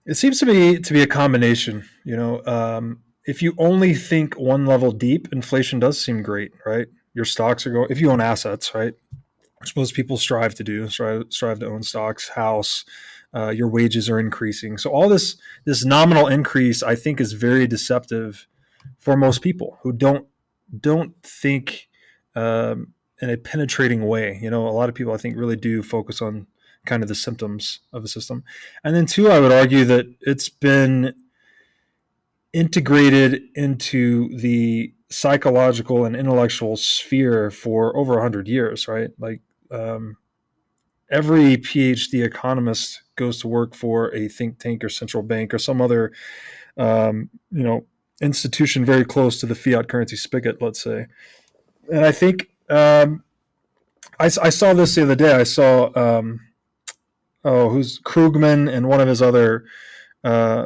It seems to be a combination. If you only think one level deep, inflation does seem great, right? Your stocks are going. If you own assets, right, which most people strive to do, strive to own stocks, house. Your wages are increasing, so all this nominal increase, I think, is very deceptive for most people who don't think in a penetrating way. A lot of people, I think, really do focus on kind of the symptoms of the system. And then two, I would argue that it's been integrated into the psychological and intellectual sphere for over 100 years, right? Like um, every PhD economist goes to work for a think tank or central bank or some other um, you know institution very close to the fiat currency spigot, let's say. And I think I saw this the other day. I saw who's Krugman and one of his other uh,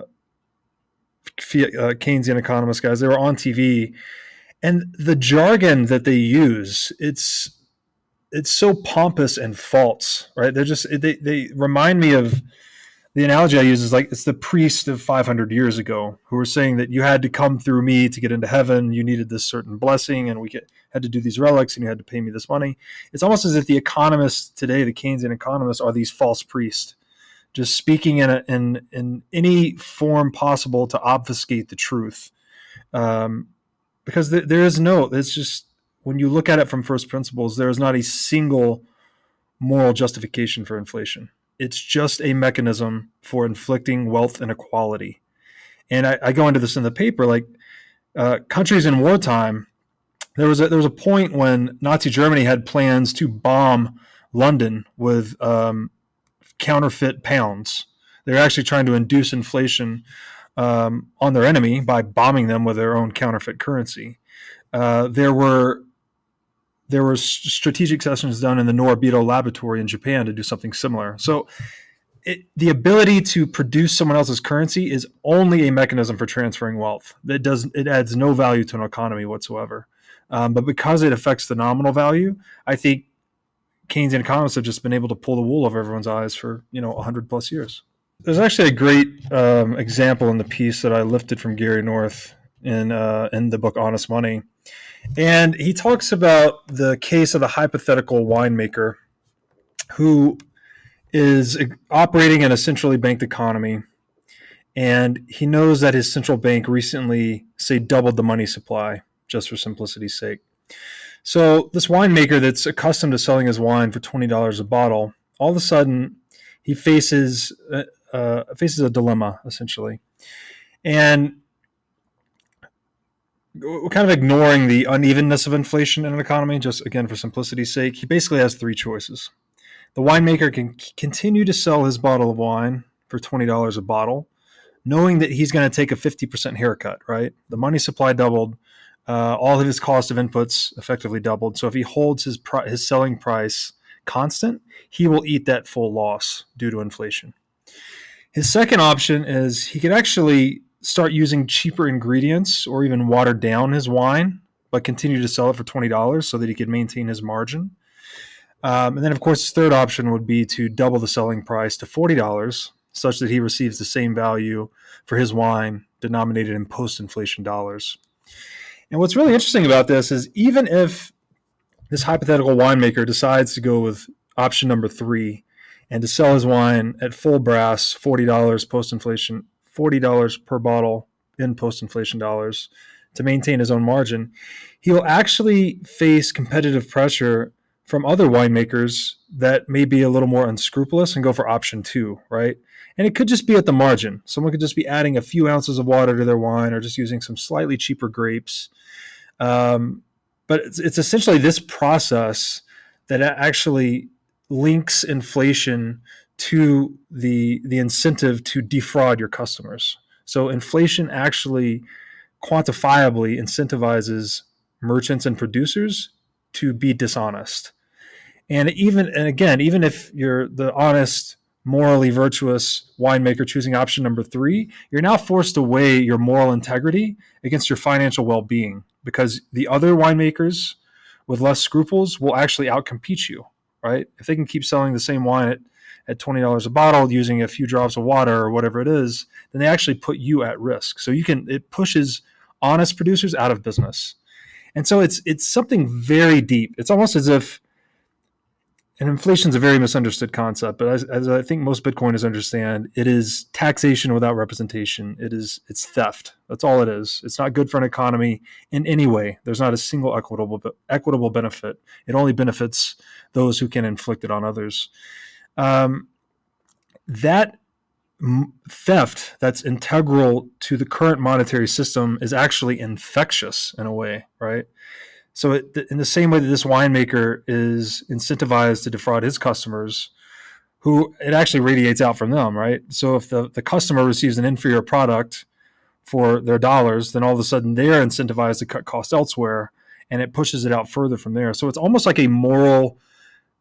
Keynesian economist guys. They were on TV, and the jargon that they use, it's so pompous and false, right? They remind me of the analogy I use is like it's the priest of 500 years ago who were saying that you had to come through me to get into heaven. You needed this certain blessing, and had to do these relics, and you had to pay me this money. It's almost as if the economists today, the Keynesian economists, are these false priests, just speaking in any form possible to obfuscate the truth. Um, because there is no, it's just when you look at it from first principles, there is not a single moral justification for inflation. It's just a mechanism for inflicting wealth inequality. And I go into this in the paper, like countries in wartime. There was a point when Nazi Germany had plans to bomb London with counterfeit pounds. They're actually trying to induce inflation on their enemy by bombing them with their own counterfeit currency. There were strategic sessions done in the Norabito laboratory in Japan to do something similar. So the ability to produce someone else's currency is only a mechanism for transferring wealth. It adds no value to an economy whatsoever. But because it affects the nominal value, I think Keynesian economists have just been able to pull the wool over everyone's eyes for 100 plus years. There's actually a great example in the piece that I lifted from Gary North in the book Honest Money. And he talks about the case of a hypothetical winemaker who is operating in a centrally banked economy. And he knows that his central bank recently, say, doubled the money supply, just for simplicity's sake. So this winemaker that's accustomed to selling his wine for $20 a bottle, all of a sudden he faces a dilemma, essentially. And kind of ignoring the unevenness of inflation in an economy, just again for simplicity's sake, he basically has three choices. The winemaker can continue to sell his bottle of wine for $20 a bottle, knowing that he's going to take a 50% haircut, right? The money supply doubled. All of his cost of inputs effectively doubled. So if he holds his selling price constant, he will eat that full loss due to inflation. His second option is he could actually start using cheaper ingredients or even water down his wine, but continue to sell it for $20 so that he could maintain his margin. And then, of course, his third option would be to double the selling price to $40, such that he receives the same value for his wine denominated in post-inflation dollars. And what's really interesting about this is even if this hypothetical winemaker decides to go with option number 3 and to sell his wine at full brass, $40 post-inflation, $40 per bottle in post-inflation dollars to maintain his own margin, he will actually face competitive pressure from other winemakers that may be a little more unscrupulous and go for option 2, right? And it could just be at the margin. Someone could just be adding a few ounces of water to their wine or just using some slightly cheaper grapes. But it's essentially this process that actually links inflation to the incentive to defraud your customers. So inflation actually quantifiably incentivizes merchants and producers to be dishonest. And again, even if you're the honest, morally virtuous winemaker choosing option number 3, you're now forced to weigh your moral integrity against your financial well-being, because the other winemakers with less scruples will actually outcompete you, right? If they can keep selling the same wine at $20 a bottle using a few drops of water or whatever it is, then they actually put you at risk. So it pushes honest producers out of business. And so it's something very deep. It's almost as if, and inflation is a very misunderstood concept, but as I think most Bitcoiners understand, it is taxation without representation. It's theft. That's all it is. It's not good for an economy in any way. There's not a single equitable benefit. It only benefits those who can inflict it on others. That theft that's integral to the current monetary system is actually infectious in a way, right? So in the same way that this winemaker is incentivized to defraud his customers, who it actually radiates out from them, right? So if the customer receives an inferior product for their dollars, then all of a sudden they're incentivized to cut costs elsewhere, and it pushes it out further from there. So it's almost like a moral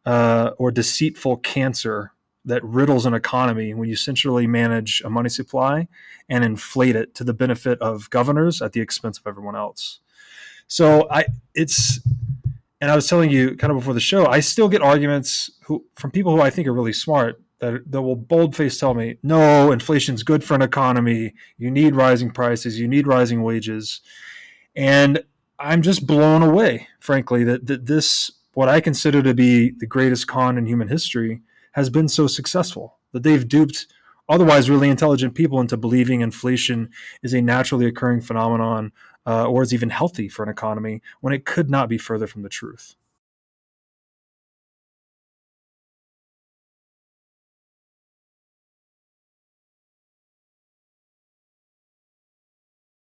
or deceitful cancer that riddles an economy when you centrally manage a money supply and inflate it to the benefit of governors at the expense of everyone else. So and I was telling you kind of before the show, I still get arguments from people who I think are really smart that will bold-face tell me, no, inflation's good for an economy. You need rising prices. You need rising wages. And I'm just blown away, frankly, that this, what I consider to be the greatest con in human history, has been so successful, that they've duped otherwise really intelligent people into believing inflation is a naturally occurring phenomenon or is even healthy for an economy, when it could not be further from the truth.